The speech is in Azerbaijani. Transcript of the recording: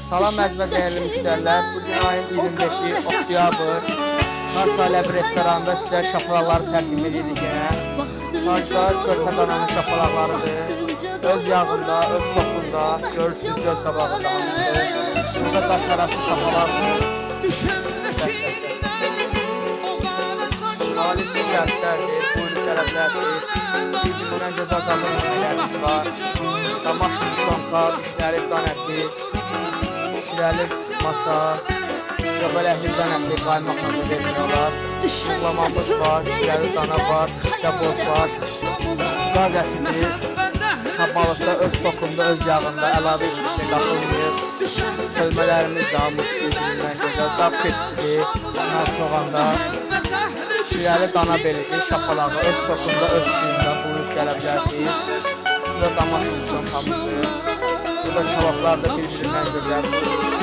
Salam əziz və dəyərli müştərilər. Bugün ayın 25-i oktyabr. Kars Aləbi restoranda sizə şapalaqları təqdim edirik yenə. Karşıda körpə dananın şapalaqlarıdır. Öz yağında, öz sosunda, görürsünüz göz qabağında hamısı. Burada daş arası şapalaqdır. Halisi şərtlərdir, buyurun tələblərdir. Bir-birindən gözəl dadım yemələrimiz var. Damaşın şonka, pişirəli danəti, pişirəli masa, göbələkli danəti qaymaqla vermiyorlar. Buğlamamız var, pişirəli dana var, dəboz var, qaz ətidir. Balıqda öz sokunda, öz yağında əlavə hiçbir şey qatılmıyor. Sölmələrimiz də hamısı bir-birindən gözəl. Dağ keçisi, nar soğanda, pişirəli dana belidir, şapalağı öz sokunda, öz suyunda buyurub gələ bilərsiniz. Burada damaşın şonkamızdır. Burada kebablar da bir-birindən gözəl.